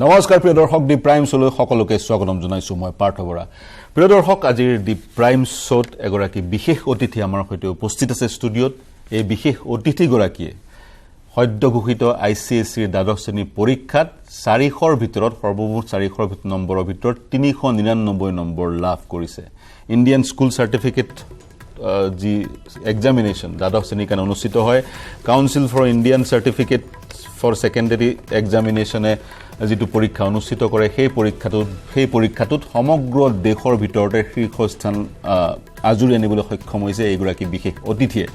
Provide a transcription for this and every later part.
নমস্কাৰ প্ৰিয় দৰ্শক দি প্ৰাইম শোলৈ সকলোকে স্বাগতম জনাইছো মই পাৰ্থ বৰা প্ৰিয় দৰ্শক আজিৰ দি প্ৰাইম শোত এগৰাকী বিশেষ অতিথি আমাৰ সৈতে উপস্থিত আছে ষ্টুডিওত এই বিশেষ অতিথি গৰাকীয়ে সদ্য ঘোষিত ISCৰ দ্বাদশ শ্ৰেণীৰ পৰীক্ষাত 400ৰ ভিতৰত সৰ্বমুঠ 400ৰ নম্বৰৰ ভিতৰত 399 নম্বৰ লাভ কৰিছে ইণ্ডিয়ান স্কুল সাৰ্টিফিকেট জি এক্সামিনেশন দ্বাদশ শ্ৰেণীৰ কাৰণে অনুষ্ঠিত হয় Council for Indian Certificate for Secondary এক্সামিনেশনে যেটো পৰীক্ষা অনুষ্ঠিত কৰে সেই পৰীক্ষাটোত সমগ্ৰ দেশৰ ভিতৰতে শীৰ্ষস্থান আজুৰি আনিবলৈ সক্ষম হৈছে এইগৰাকী বিশেষ অতিথিয়ে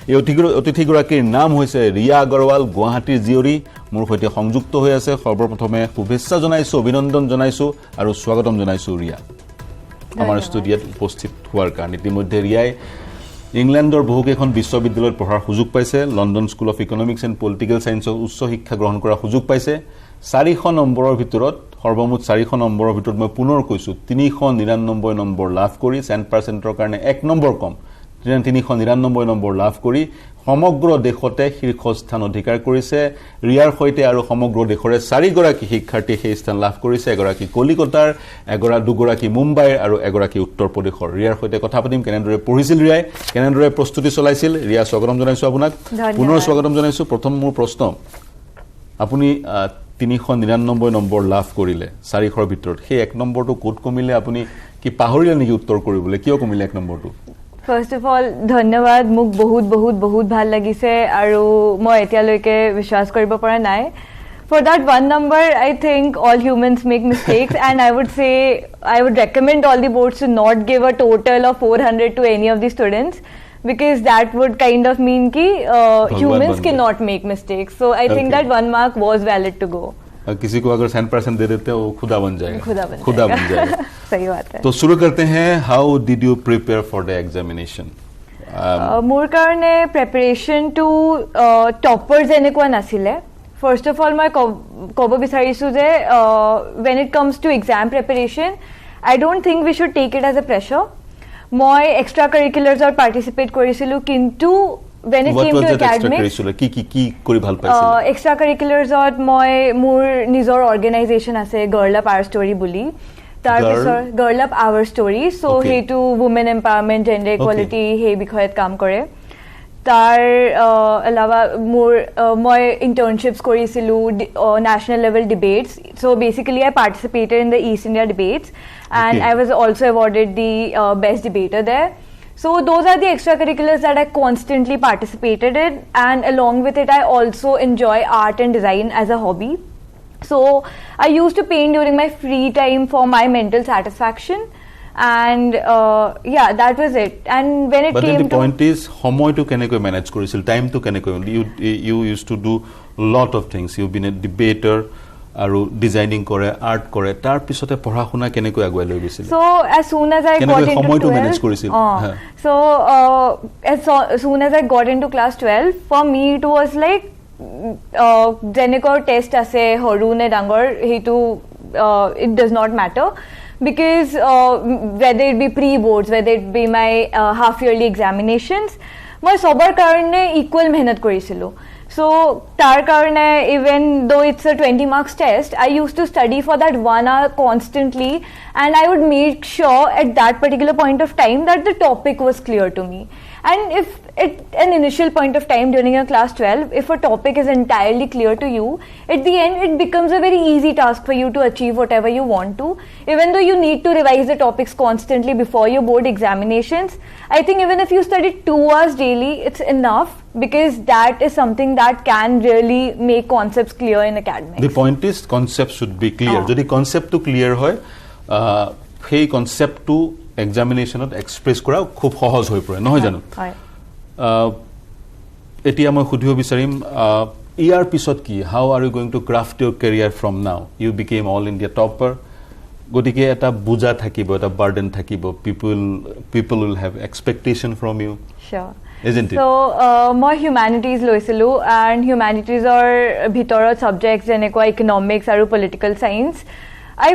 এই অতিথিগৰাকীৰ নাম হৈছে ৰিয়া আগৰৱাল গুৱাহাটীৰ জিয়ৰী মোৰ সৈতে সংযুক্ত হৈ আছে সৰ্বপ্ৰথমে শুভেচ্ছা জনাইছো অভিনন্দন জনাইছো আৰু স্বাগতম জনাইছো ৰিয়া আমাৰ ষ্টুডিওত উপস্থিত হোৱাৰ কাৰণে ইতিমধ্যে ৰিয়াই ইংলেণ্ডৰ বহুকেইখন বিশ্ববিদ্যালয়ত পঢ়াৰ সুযোগ পাইছে London School of Economics and Political সায়েন্সৰ উচ্চ শিক্ষা গ্ৰহণ কৰাৰ সুযোগ পাইছে 400 নম্বৰৰ ভিতৰত সৰ্বমুঠ 400 নম্বৰৰ ভিতৰত মই পুনৰ কৈছো 399 নম্বৰ লাভ কৰি 100%ৰ কাৰণে 1 নম্বৰ কম 399 নম্বৰ লাভ কৰি সমগ্ৰ দেশতে শীৰ্ষস্থান অধিকাৰ কৰিছে ৰিয়াৰ সৈতে আৰু সমগ্ৰ দেশৰে 4 গৰাকী শিক্ষাৰ্থী সেই স্থান লাভ কৰিছে এগৰাকী কলিকতাৰ দুগৰাকী মুম্বাইৰ আৰু এগৰাকী উত্তৰ প্ৰদেশৰ ৰিয়াৰ সৈতে কথা পাতিম কেনেদৰে পঢ়িছিল ৰিয়াই কেনেদৰে প্ৰস্তুতি চলাইছিল ৰিয়া স্বাগতম জনাইছো আপোনাক পুনৰ স্বাগতম জনাইছো প্ৰথম মোৰ প্ৰশ্ন আপুনি 399 নম্বৰ লাভ কৰিলে 400ৰ ভিতৰত সেই 1 নম্বৰটো কোড কমিলে আপুনি কি পাহৰিলে নেকি উত্তৰ কৰিবলৈ কিয় কমিলে 1 নম্বৰটো First of all, ধন্যবাদ মোক বহুত ভাল লাগিছে আৰু মই এতিয়ালৈকে বিশ্বাস কৰিব পৰা নাই For that 1 number, I think all humans make mistakes and I would recommend all the boards to not give a total of 400 to any of the students because that would kind of mean ki humans cannot make mistakes. So I think that 1 mark was valid to go. किसी को अगर 100% दे देते हैं वो खुदा बन जाएगा खुदा बन जाएगा सही बात है तो शुरू करते हैं how did you prepare for the examination more कारणे प्रिपरेशन टू टॉपर्स এনেকুৱা নাছিলে First of all, মই ক'ব বিচাৰিছো যে when it comes to exam preparation, I don't think we should take it as a pressure. মই extra curriculars or participate কৰিছিলো কিন্তু when it came to academics কি কৰি ভাল পাইছিল extra curriculars ত মই মোৰ নিজৰ organization আছে Girl Up Our Story বুলি তাৰ পিছৰ Girl Up Our Story so হেতু women empowerment gender equality হে বিষয়ত কাম কৰে তাৰ এলাবা মোৰ মই internships কৰিছিলো national level debates so basically I participated in the East India debates and I was also awarded the best debater there so those are the extracurriculars that I constantly participated in and along with it I also enjoy art and design as a hobby so I used to paint during my free time for my mental satisfaction and yeah that was it and when it came to the point is homoy to keneko manage korisil time to keneko you used to do lot of things you've been a debater aru designing kore art kore tar pisote পঢ়া শুনা কেনেকৈ আগুৱাই লৈ গৈছিল so as soon as I got into homoy to manage korisil so as soon as I got into class 12 for me it was like jenekor test ase horu ne dangor hetu it does not matter because whether it be pre-boards, whether it be my half-yearly examinations, মই সবৰ কাৰণে equal মেহনত কৰিছিলো so tar karne even though it's a 20 marks test I used to study for that 1 hour constantly and I would make sure at that particular point of time that the topic was clear to me and if at an initial point of time during your class 12 if a topic is entirely clear to you at the end it becomes a very easy task for you to achieve whatever you want to even though you need to revise the topics constantly before your board examinations I think even if you study 2 hours daily it's enough because that is something that can really make concepts clear in academics the point is concept should be clear jodi concept to clear hoy সেই concept to examination ot express kora khub সহজ হৈ পৰে নহয় জানো হয় এতিয়া মই খুদিব বিচাৰিম ইয়াৰ পিছত কি how are you going to craft your career from now you became all India topper গতিকে এটা বুজা থাকিব এটা burden থাকিব people will have expectation from you sure isn't it so মই humanities লৈছিলো and humanities or ভিতৰত subjects যেনেকৈ economics আৰু political science I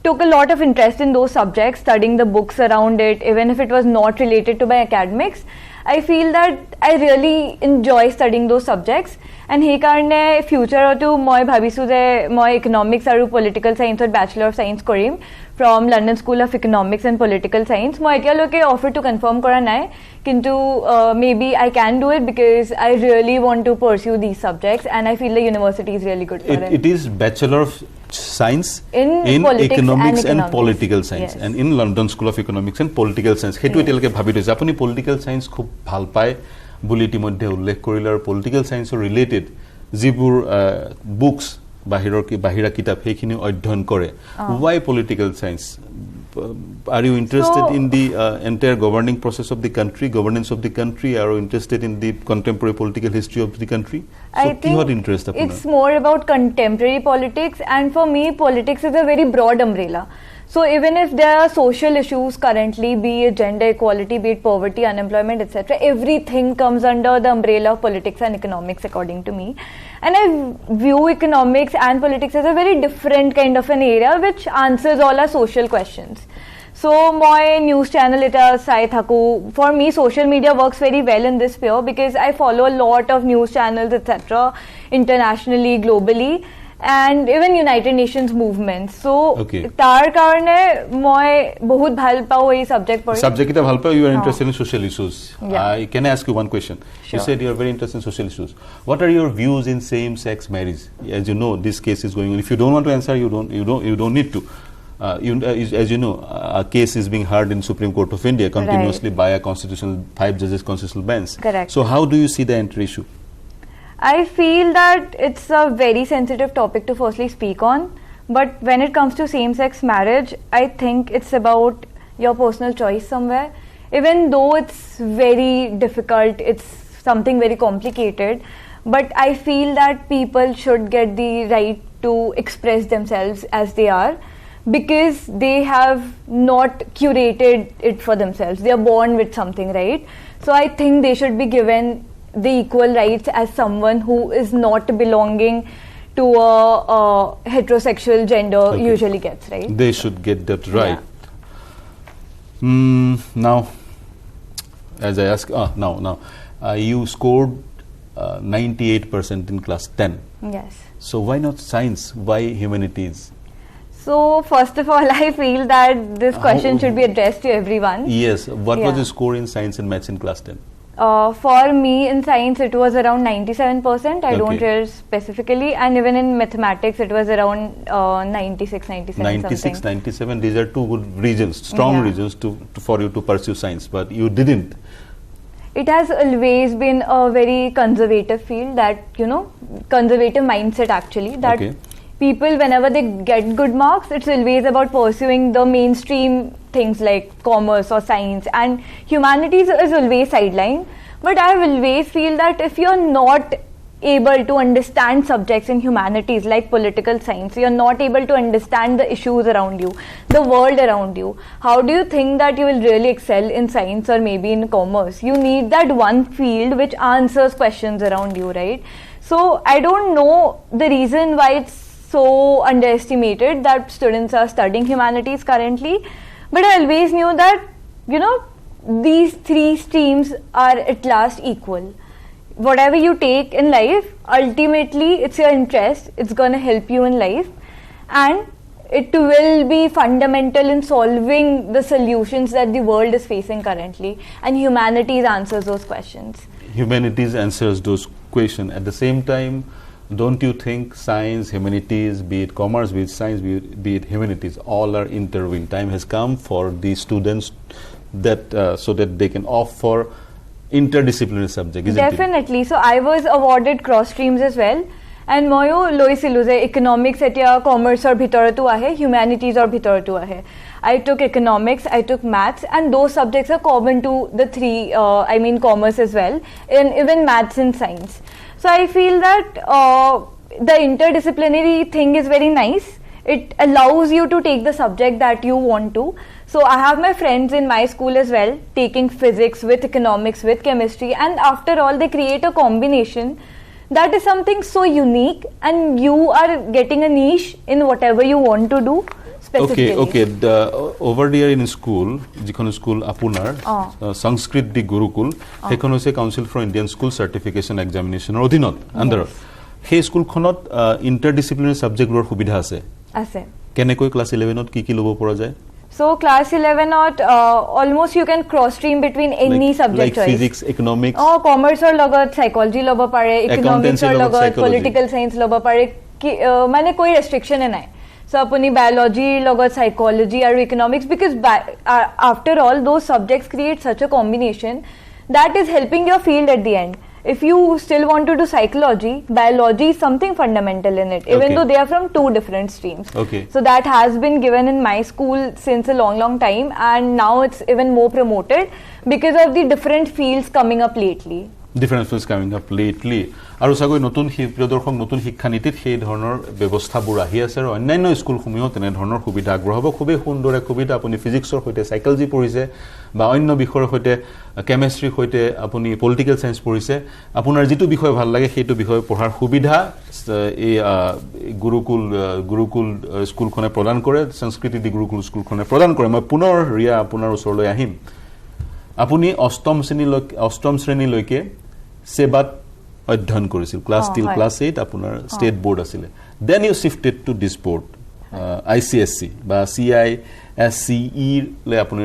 took a lot of interest in those subjects studying the books around it even if it was not related to my academics I feel that I really enjoy studying those subjects And সেইকাৰণে ফিউচাৰতো মই ভাবিছোঁ যে মই economics আৰু political ছায়েন্সত bachelor of science কৰিম from London School of Economics and Political Science. মই এতিয়ালৈকে অফাৰটো কনফাৰ্ম কৰা নাই, কিন্তু maybe I can do it because I really want to pursue these subjects and I feel the university is really good for it. It is Bachelor of Science in Economics and Political Science, yes. and in London School of Economics and Political Science. সেইটো এতিয়ালৈকে ভাবি থৈছে আপুনি political science খুব ভাল পায় বুলি ইতিমধ্যে উল্লেখ কৰিলে, আৰু পলিটিকেল ছায়েন্সৰ ৰিলেটেড যিবোৰ বুকছ বাহিৰা কিতাপ সেইখিনি অধ্যয়ন কৰে. Why political science? Are you interested in the entire governing process of the country, governance of the country? Are you interested in the contemporary political history of the country? I think it's more about contemporary politics, and for me politics is a very broad umbrella. So even if there are social issues currently, be it gender equality, be it poverty, unemployment, etc., everything comes under the umbrella of politics and economics according to me. And I view economics and politics as a very different kind of an area which answers all our social questions. So my news channel eta sai thaku, for me social media works very well in this sphere because I follow a lot of news channels, etc., internationally, globally, and even United Nations movements. So tar karone moi bahut bhal pao ei subject pori. Subject ita bhal pao, you are interested in social issues. Yeah. I can ask you one question. Sure. You said you are very interested in social issues. What are your views in same sex marriage? As you know, this case is going on. If you don't want to answer, you don't need to. As you know, a case is being heard in Supreme Court of India continuously by a 5 judges constitutional bench. Correct. So how do you see the entire issue? I feel that it's a very sensitive topic to firstly speak on, but when it comes to same-sex marriage, I think it's about your personal choice somewhere. Even though it's very difficult, it's something very complicated, but I feel that people should get the right to express themselves as they are, because they have not curated it for themselves. They are born with something, right? So I think they should be given the equal rights as someone who is not belonging to a heterosexual gender usually gets, right? They should get that right. Yeah. Now, as I ask, you scored 98% in class 10. Yes. So why not science? Why humanities? So first of all, I feel that this question should be addressed to everyone. Yes. What was the score in science and maths in class 10? For me in science it was around 97%. I don't hear specifically, and even in mathematics it was around 96, 97 96, something. 97, these are two good reasons, strong reasons for you to pursue science, but you didn't. It has always been a very conservative field, that conservative mindset actually, that people whenever they get good marks, it's always about pursuing the mainstream things like commerce or science, and humanities is always sidelined. But I always feel that if you're not able to understand subjects in humanities like political science, you're not able to understand the issues around you, the world around you, how do you think that you will really excel in science or maybe in commerce? You need that one field which answers questions around you, right? So I don't know the reason why it's so underestimated that students are studying humanities currently, but I always knew that these three streams are at last equal. Whatever you take in life, ultimately it's your interest, it's going to help you in life, and it will be fundamental in solving the solutions that the world is facing currently, and humanities answers those questions. Humanities answers those questions. At the same time, don't you think science, humanities, be it commerce, be it science, be it humanities, all are intertwined? Time has come for the students that so that they can opt for interdisciplinary subject, isn't Definitely. So I was awarded cross streams as well, and moyo loisilu je economics etia commerce or bhitorato ahe, humanities or bhitorato ahe. I took economics, I took maths, and those subjects are common to the three, commerce as well, and even maths and science. So I feel that the interdisciplinary thing is very nice. It allows you to take the subject that you want to. So I have my friends in my school as well taking physics with economics with chemistry, and after all they create a combination that is something so unique, and you are getting a niche in whatever you want to do. specifically. Okay. Over there in school, jikhon school apunar Sanskrit di Gurukul, hekhon hoise Council for Indian School Certification Examination or odinot under. Hey school khonot interdisciplinary subject lor subidha ase. Ase. Kenekoi class 11 ot ki lobo pora jay? So class 11 not almost you can cross stream between any subject like choice. Physics, economics. Commerce or logot psychology lobo pare, economics or logot political science lobo pare. Mane koi restriction hai. So apuni biology logot psychology or economics, because after all those subjects create such a combination that is helping your field at the end. If you still want to do psychology, biology is something fundamental in it, even though they are from two different streams. Okay. So that has been given in my school since a long time, and now it's even more promoted because of the different fields coming up lately. Different fields coming up lately. আৰু সাগৈ নতুন প্ৰদৰ্শক নতুন শিক্ষা নীতিত সেই ধৰণৰ ব্যৱস্থাবোৰ আহি আছে আৰু অন্যান্য স্কুলসমূহেও তেনে ধৰণৰ সুবিধা আগ্ৰহ হ'ব। খুবেই সুন্দৰ এক সুবিধা। আপুনি ফিজিক্সৰ সৈতে সাইকোলজি পঢ়িছে বা অন্য বিষয়ৰ সৈতে কেমিষ্ট্ৰিৰ সৈতে আপুনি পলিটিকেল সায়েন্স পঢ়িছে, আপোনাৰ যিটো বিষয় ভাল লাগে সেইটো বিষয় পঢ়াৰ সুবিধা এই গুৰুকুল স্কুলখনে প্ৰদান কৰে, সংস্কৃতি দি গুৰুকুল স্কুলখনে প্ৰদান কৰে। মই পুনৰ ৰিয়া আপোনাৰ ওচৰলৈ আহিম। আপুনি অষ্টম শ্ৰেণীলৈকে সেবাত অধ্যয়ন কৰিছিল, ক্লাছ টিল ক্লাছ 8 আপোনাৰ ষ্টেট বোৰ্ড আছিল। Then you shifted to this board ICSC বা CISCE লৈ আপুনি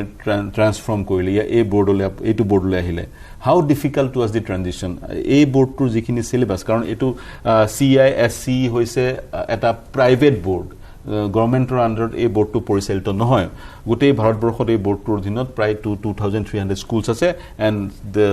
ট্ৰান্সফৰ্ম কৰিলে, এই বোৰ্ডলৈ এইটো বোৰ্ডলৈ আহিলে। How difficult was the transition? এই বোৰ্ডটোৰ যিখিনি চিলেবাছ, কাৰণ এইটো CISCE হৈছে এটা প্ৰাইভেট বোৰ্ড, গভৰ্ণমেণ্টৰ আণ্ডাৰত এই বোৰ্ডটো পৰিচালিত নহয়। গোটেই ভাৰতবৰ্ষত এই বোৰ্ডটোৰ অধীনত প্ৰায় 2300 স্কুলছ আছে, and the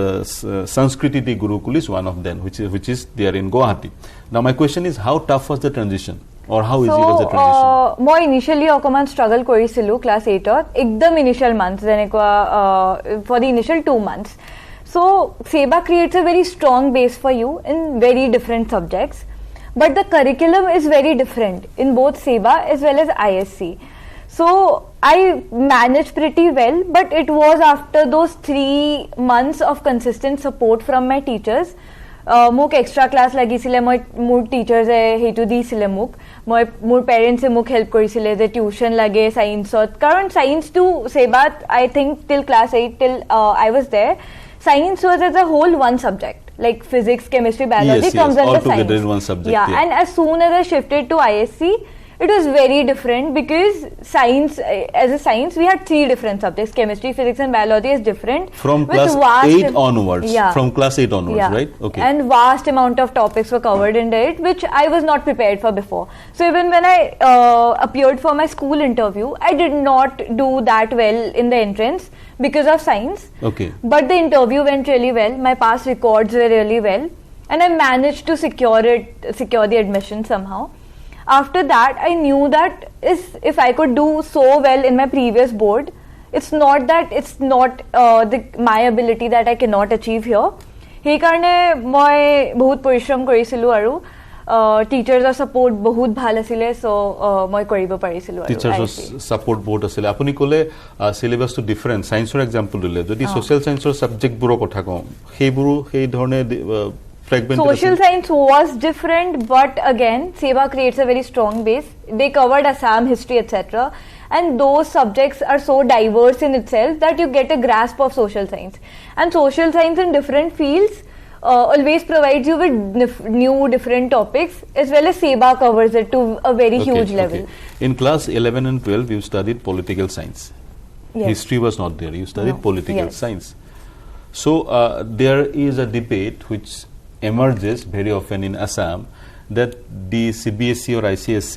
Sanskriti the Gurukul is one of them, which is there in Guwahati. Now my question is, how tough was the transition or how easy was the transition? মই initially অকমান struggle কৰিছিলো class 8 ত, একদম initial months যেনেকুৱা for the initial 2 months. So SEBA creates a very strong base for you in very different subjects. But the curriculum is very different in both SEBA as well as ISC. So I managed pretty well, but it was after those 3 months of consistent support from my teachers. Muk extra class lagisile, মোৰ টিচাৰ্ছে সেইটো দিছিলে মোক, মোৰ পেৰেণ্টছে মোক help কৰিছিলে যে tuition লাগে ছায়েন্সত, কাৰণ ছায়েন্সটো SEBAত I think till class 8 till I was there, science was as a whole one subject. Like physics, chemistry, biology comes under science. In one subject. Yeah, and as soon as I shifted to ISC, it was very different because science, as a science, we had 3 different subjects. Chemistry, physics and biology is different. From class 8 onwards. Yeah. From class 8 onwards, right? Okay. And vast amount of topics were covered in it, which I was not prepared for before. So even when I appeared for my school interview, I did not do that well in the entrance because of science. Okay. But the interview went really well. My past records were really well, and I managed to secure the admission somehow. After that, I knew that if I could do so well in my previous board, it's not my ability that I cannot achieve here. He karne moi bahut parishram korisilu aru teachers support bahut bhal asile, so moi koribo parisilu aru. Teachers support board asile. Apuni kole syllabus to different science or example dile jodi social science or subject buro kotha ko heiburu hei dhorne social science was different, but again SEBA creates a very strong base. They covered Assam history, etc., and those subjects are so diverse in itself that you get a grasp of social science, and social science in different fields always provides you with new different topics, as well as SEBA covers it to a very huge level. In class 11 and 12 you studied political science. Yes. History was not there, you studied political science. So there is a debate which emerges very often in Assam that the CBSE or ICSC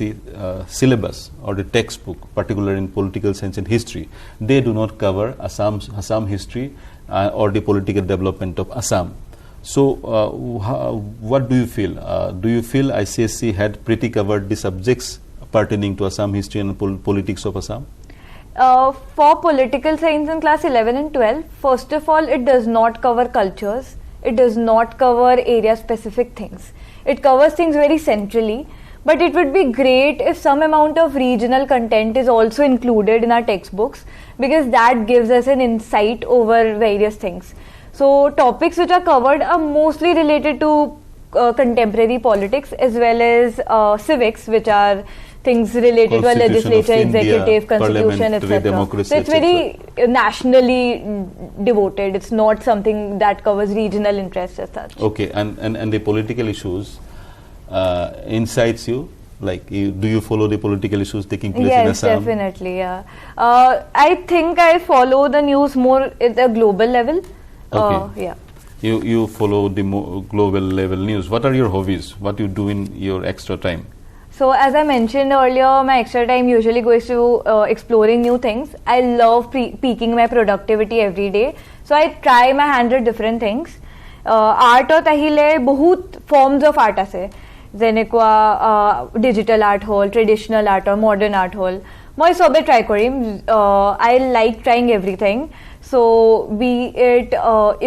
syllabus or the textbook, particularly in political science and history, they do not cover Assam history or the political development of Assam. So what do you feel? Do you feel ICSC had pretty covered the subjects pertaining to Assam history and politics of Assam? For political science in class 11 and 12, first of all, it does not cover cultures. It does not cover area-specific things. It covers things very centrally, but it would be great if some amount of regional content is also included in our textbooks, because that gives us an insight over various things. So topics which are covered are mostly related to contemporary politics as well as civics, which are things related to a legislature, executive, constitution, etc. Democracy, so it's very nationally devoted. It's not something that covers regional interests as such. Okay, and the political issues incites you? Like, do you follow the political issues taking place in Assam? Yes, definitely, yeah. I think I follow the news more at the global level. Okay. Yeah. You follow the global level news. What are your hobbies? What you do in your extra time? So as I mentioned earlier, my extra time usually goes to exploring new things. I love peaking my productivity every day. So I try my hand at different things. Art or tahile bahut forms of art ase. Jenekwa digital art hole, traditional art or modern art hole. Moi sobe try korim. I like trying everything. So be it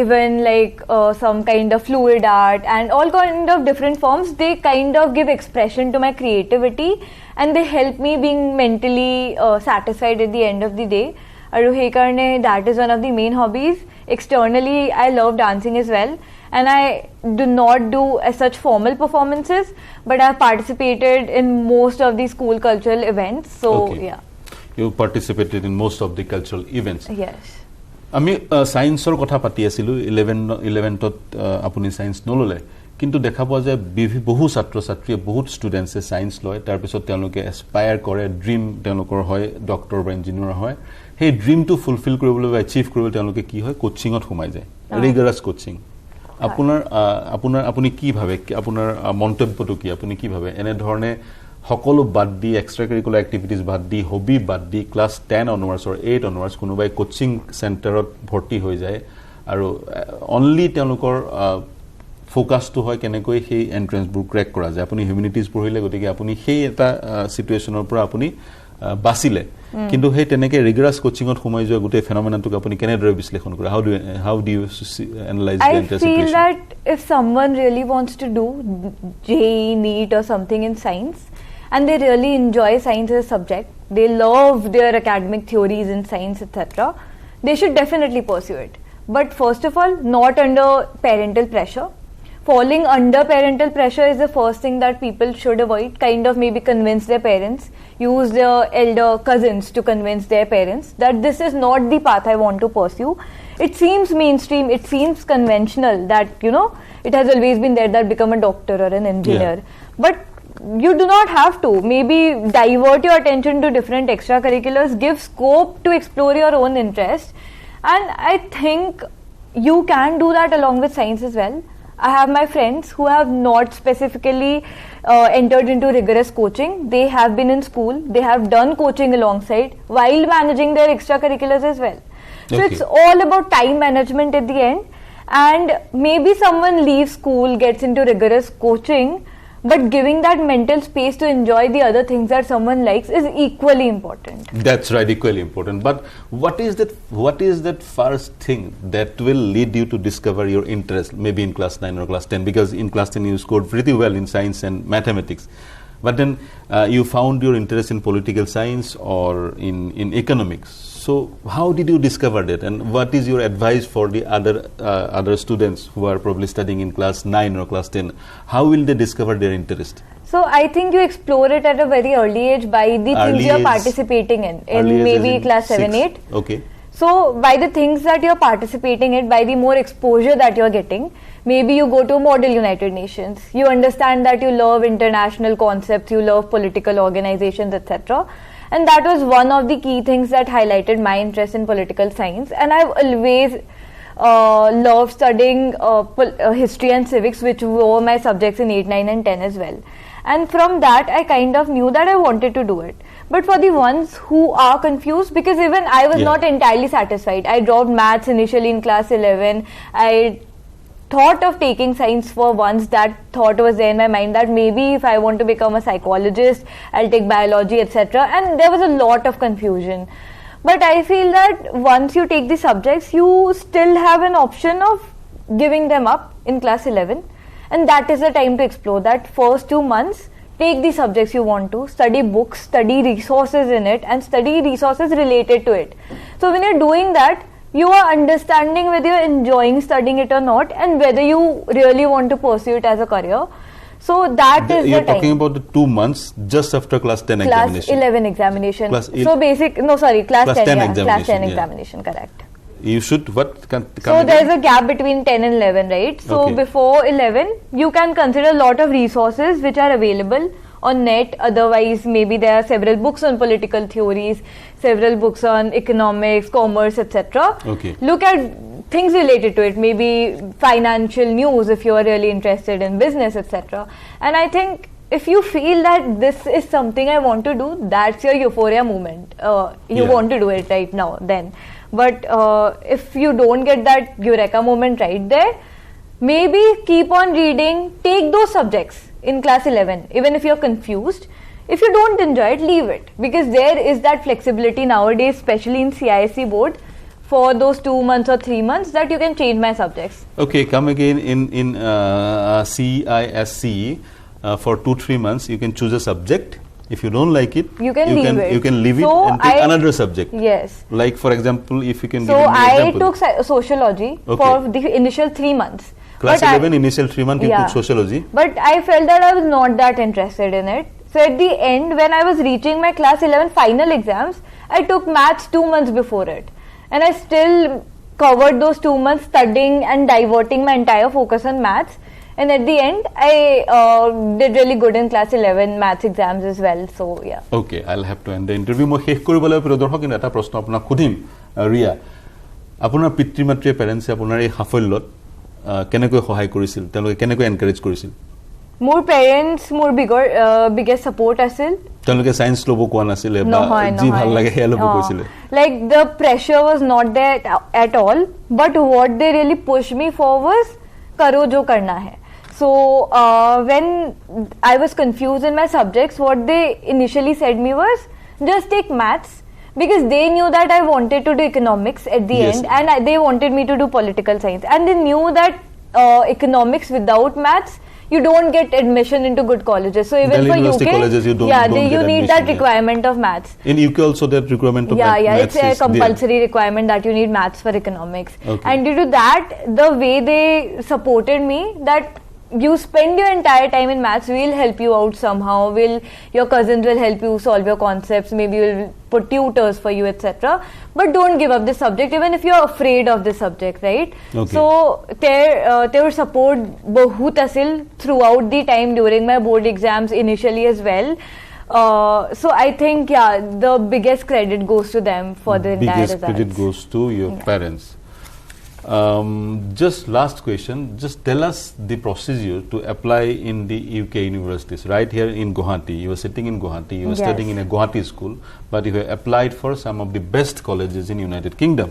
even like some kind of fluid art and all kind of different forms, they kind of give expression to my creativity and they help me being mentally satisfied at the end of the day. Aru he karne that is one of the main hobbies. Externally, I love dancing as well. And I do not do as such formal performances, but I've participated in most of the school cultural events. So, okay. Yeah. You participated in most of the cultural events. Yes. আমি সায়েন্সৰ কথা পাতি আছিলোঁ 11th আপুনি science নললে কিন্তু দেখা পোৱা যায় বহু ছাত্ৰ ছাত্ৰীয়ে বহুত ষ্টুডেন্টছে সায়েন্স লয় তাৰপিছত তেওঁলোকে এস্পায়াৰ কৰে ড্ৰিম তেওঁলোকৰ হয় ডক্টৰ বা ইঞ্জিনিয়াৰ হয় সেই ড্ৰিমটো ফুলফিল কৰিবলৈ বা এচিভ কৰিবলৈ তেওঁলোকে কি হয় কোচিঙত সোমাই যায় ৰিগাৰাছ কোচিং আপুনি কি ভাবে আপোনাৰ মন্তব্যটো কি আপুনি কি ভাবে এনে ধৰণে সকলো বাদ দি এক্সট্ৰা কাৰিকুলাৰ এক্টিভিটিজ বাদ দি হবি বাদ দি ক্লাছ 10 অনৱাৰ্ডছ অৰ 8 অনৱাৰ্ডছ কোনোবাই কোচিং চেণ্টাৰত ভৰ্তি হৈ যায় আৰু অনলি তেওঁলোকৰ ফোকাসটো হয় কেনেকৈ সেই এন্ট্ৰেন্সবোৰ ক্ৰেক কৰা যায় আপুনি হিউমেনিটিজ পঢ়িলে গতিকে আপুনি সেই এটা সিচুৱেচনৰ পৰা আপুনি বাচিলে কিন্তু সেই তেনেকে ৰিগাৰাছ কোচিঙত সোমাই যোৱা গোটেই ফেনোমেননটোক আপুনি কেনেদৰে বিশ্লেষণ কৰে how do you analyze the entire situation? I feel that if someone really wants to do JEE, NEET or something in science and they really enjoy science as a subject, they love their academic theories in science, etc., they should definitely pursue it. But first of all, not under parental pressure. Falling under parental pressure is the first thing that people should avoid. Kind of maybe convince their parents, use their elder cousins to convince their parents that this is not the path I want to pursue. It seems mainstream, it seems conventional that, you know, it has always been there that become a doctor or an engineer. Yeah. But you do not have to. Maybe divert your attention to different extracurriculars, give scope to explore your own interest. And I think you can do that along with science as well. I have my friends who have not specifically entered into rigorous coaching. They have been in school. They have done coaching alongside while managing their extracurriculars as well. So it's all about time management at the end. And maybe someone leaves school, gets into rigorous coaching, but giving that mental space to enjoy the other things that someone likes is equally important. That's right, equally important. But what is that first thing that will lead you to discover your interest, maybe in class 9 or class 10? Because in class 10 you scored pretty well in science and mathematics. But then you found your interest in political science or in economics. So how did you discover that? And what is your advice for the other students who are probably studying in class 9 or class 10? How will they discover their interest? So I think you explore it at a very early age by the things you're participating in maybe class 7, 8. Okay. So by the things that you're participating in, by the more exposure that you're getting, maybe you go to Model United Nations. You understand that you love international concepts, you love political organizations, etc. And that was one of the key things that highlighted my interest in political science. And I've always loved studying history and civics, which were my subjects in 8, 9 and 10 as well. And from that, I kind of knew that I wanted to do it. But for the ones who are confused, because even I was not entirely satisfied. I dropped maths initially in class 11. I thought of taking science for once. That thought was there in my mind that maybe if I want to become a psychologist, I'll take biology, etc. And there was a lot of confusion. But I feel that once you take the subjects, you still have an option of giving them up in class 11. And that is the time to explore that. First 2 months, take the subjects you want to, study books, study resources in it, and study resources related to it. So when you're doing that, you are understanding whether you're enjoying studying it or not, and whether you really want to pursue it as a career. So that is You're the time. talking about the 2 months just after class 10 Class examination. 11 examination. Class So basic, no sorry, class 10, yeah, examination. class 10 yeah. examination, correct. You should, what? So there's a gap between 10 and 11, right? So Okay. before 11, you can consider a lot of resources which are available on net. Otherwise, maybe there are several books on political theories, several books on economics, commerce, etc. Okay. Look at things related to it, maybe financial news if you are really interested in business, etc. And I think if you feel that this is something I want to do, that's your euphoria moment. You Yeah. want to do it right now, then. But if you don't get that eureka moment right there, maybe keep on reading, take those subjects in class 11, even if you're confused. If you don't enjoy it, leave it, because there is that flexibility nowadays, especially in CISC board, for those 2 months or 3 months, that you can change my subjects. Okay, come again in CISC for 2-3 months. You can choose a subject. If you don't like it, You can leave it. You can leave So it and take I- another subject. Yes. Like for example, if you can So give me an I example. took sociology Okay. for the initial 3 months. Class But 11 initial 3 months you Yeah. took sociology. But I felt that I was not that interested in it. So at the end, when I was reaching my class 11 final exams, I took maths 2 months before it. And I still covered those 2 months studying and diverting my entire focus on maths. And at the end, I did really good in class 11 maths exams as well. So yeah. Okay, I'll have to end the interview. মই শেষ কৰিবলৈ প্ৰিয় দৰ্শক কিন্তু এটা প্ৰশ্ন আপোনাক সুধিম ৰিয়া আপোনাৰ পিতৃ মাতৃয়ে পেৰেণ্টছে আপোনাৰ এই সাফল্যত কেনেকৈ সহায় কৰিছিল তেওঁলোকে কেনেকৈ এনকাৰেজ কৰিছিল মোৰ পেৰেণ্টছ মোৰ biggest support আছিল তেওঁলোকে সায়েন্স ল'ব কোৱা নাছিলে বা যি ভাল লাগে হেয়া ল'ব কৈছিলে like the pressure was not there at all, but what they really pushed me for was karo jo karna hai. So when I was confused in my subjects, what they initially said me was just take maths, because they knew that I wanted to do economics at the Yes. end, and they wanted me to do political science, and they knew that economics without maths you don't get admission into good colleges. So even Delhi for University UK, colleges you don't you get need admission, that yeah. requirement of maths. in UK also that requirement of Yeah, maths it's a is compulsory requirement that you need maths for economics. Okay. And due to that, the way they supported me, that you spend your entire time in maths, we'll help you out somehow, your cousins will help you solve your concepts, maybe we'll put tutors for you, etc. But don't give up this subject even if you're afraid of this subject, right? Okay. So their support bahut asil throughout the time during my board exams initially as well. So I think the biggest credit goes to them for the entire biggest results. credit goes to your parents. Just last question, just tell us the procedure to apply in the UK universities. Right here in Guwahati, you were sitting in Guwahati, you were Yes. studying in a Guwahati school, but you have applied for some of the best colleges in United Kingdom,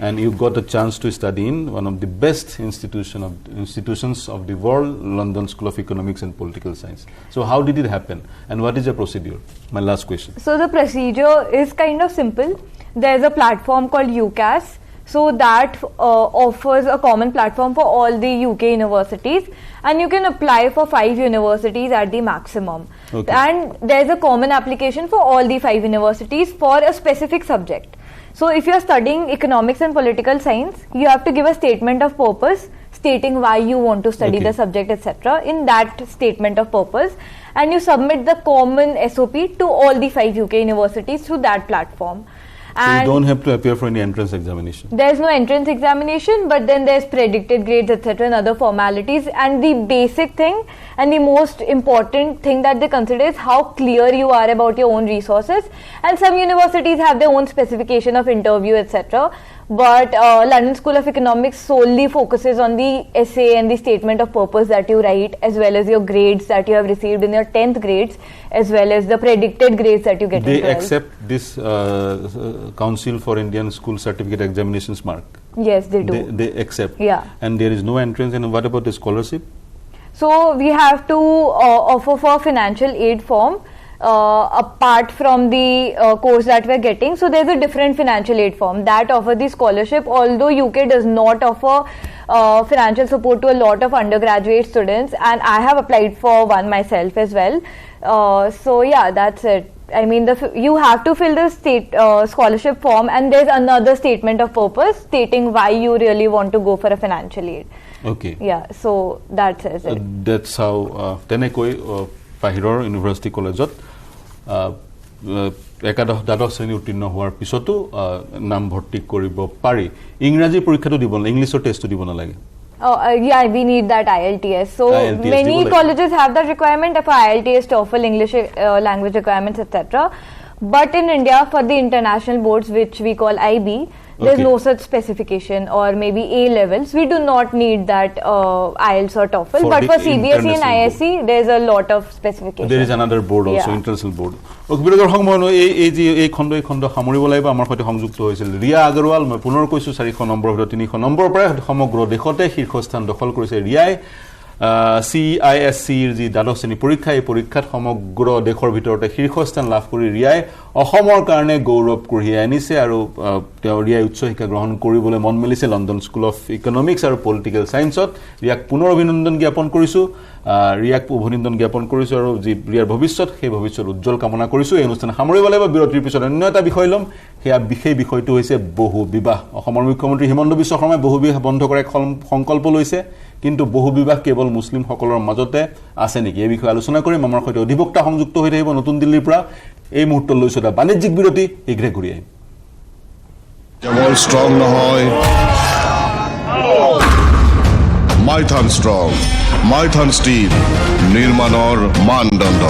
and you got a chance to study in one of the best institutions of the world, London School of Economics and Political Science. So how did it happen, and what is the procedure? My last question. So the procedure is kind of simple. There's a platform called UCAS. So that offers a common platform for all the UK universities, and you can apply for 5 universities at the maximum. Okay. And there's a common application for all the 5 universities for a specific subject. So if you're studying economics and political science, you have to give a statement of purpose stating why you want to study Okay. the subject, etc. in that statement of purpose, and you submit the common SOP to all the 5 UK universities through that platform. So you don't have to appear for any entrance examination. There's no entrance examination, but then there's predicted grades, etc. and other formalities. And the basic thing and the most important thing that they consider is how clear you are about your own resources. And some universities have their own specification of interview, etc. But London School of Economics solely focuses on the essay and the statement of purpose that you write, as well as your grades that you have received in your 10th grades, as well as the predicted grades that you get They in 12th. accept this Council for Indian School Certificate Examinations mark. Yes, they do. They accept. Yeah. And there is no entrance. And what about the scholarship? So we have to offer for financial aid form apart from the course that we're getting. So there's a different financial aid form that offers the scholarship, although UK does not offer financial support to a lot of undergraduate students, and I have applied for one myself as well. So yeah, that's it. I mean, you have to fill the state scholarship form, and there's another statement of purpose stating why you really want to go for a financial aid. Okay. Yeah, so that says it. That's how tenekoi Pahiror University College একাদশ দ্বাদশ শ্ৰেণী উত্তীৰ্ণ হোৱাৰ পিছতো নাম ভৰ্তি কৰিব পাৰি ইংৰাজী পৰীক্ষাটো দিব না ইংলিছৰ টেষ্টটো দিব না লাগে Yeah, we need that IELTS. So IELTS many colleges have that requirement of IELTS, TOEFL, English language requirements, etc. But in India, for the international boards, which we call IB, there's no such specification, or maybe A levels. We do not need that IELTS or TOEFL. But for CBSE and ISC, there's a lot of specifications. There is another board also, international board. Okay, বিৰোধৰ সংগঠন এই খণ্ড সামৰিব লাগিব আমাৰ সৈতে সংযুক্ত হৈছিল ৰিয়া আগৰৱাল মই পুনৰ কৈছো 400 নম্বৰ ভিতৰত 300 নম্বৰৰ পৰা সমগ্ৰ দেশতে শীৰ্ষস্থান দখল কৰিছে ৰিয়াই CISCৰ যি দ্বাদশ শ্ৰেণী পৰীক্ষা এই পৰীক্ষাত সমগ্ৰ দেশৰ ভিতৰতে শীৰ্ষস্থান লাভ কৰি ৰিয়াই অসমৰ কাৰণে গৌৰৱ কঢ়িয়াই আনিছে আৰু তেওঁ ৰিয়াই উচ্চ শিক্ষা গ্ৰহণ কৰিবলৈ মন মেলিছে লণ্ডন স্কুল অফ ইকনমিক্স আৰু পলিটিকেল সায়েন্সত ৰিয়াক পুনৰ অভিনন্দন জ্ঞাপন কৰিছো ৰিয়াক অভিনন্দন জ্ঞাপন কৰিছো আৰু যি ৰিয়াৰ ভৱিষ্যত সেই ভৱিষ্যত উজ্জ্বল কামনা কৰিছো এই অনুষ্ঠান সামৰিব লাগিব বিৰতিৰ পিছত অন্য এটা বিষয় লম হেয়া বিশেষ বিষয়টো হৈছে বহু বিবাহ অসমৰ মুখ্যমন্ত্ৰী হিমন্ত বিশ্ব শৰ্মাই বহু বিবাহ বন্ধ কৰাৰ সংকল্প লৈছে কিন্তু বহু বিবাহ কেৱল মুছলিম সকলৰ মাজতে আছে নেকি এই বিষয়ে আলোচনা কৰিম আমাৰ সৈতে অধিবক্তা সংযুক্ত হৈ থাকিব নতুন দিল্লীৰ পৰা এই মুহূৰ্তত লৈছো এটা বাণিজ্যিক বিৰতি ইগ্ৰে ঘূৰি আহিম কেৱল ষ্ট্ৰং নহয় মাইথান ষ্ট্ৰং মাইথান ষ্টীল নিৰ্মাণৰ মানদণ্ড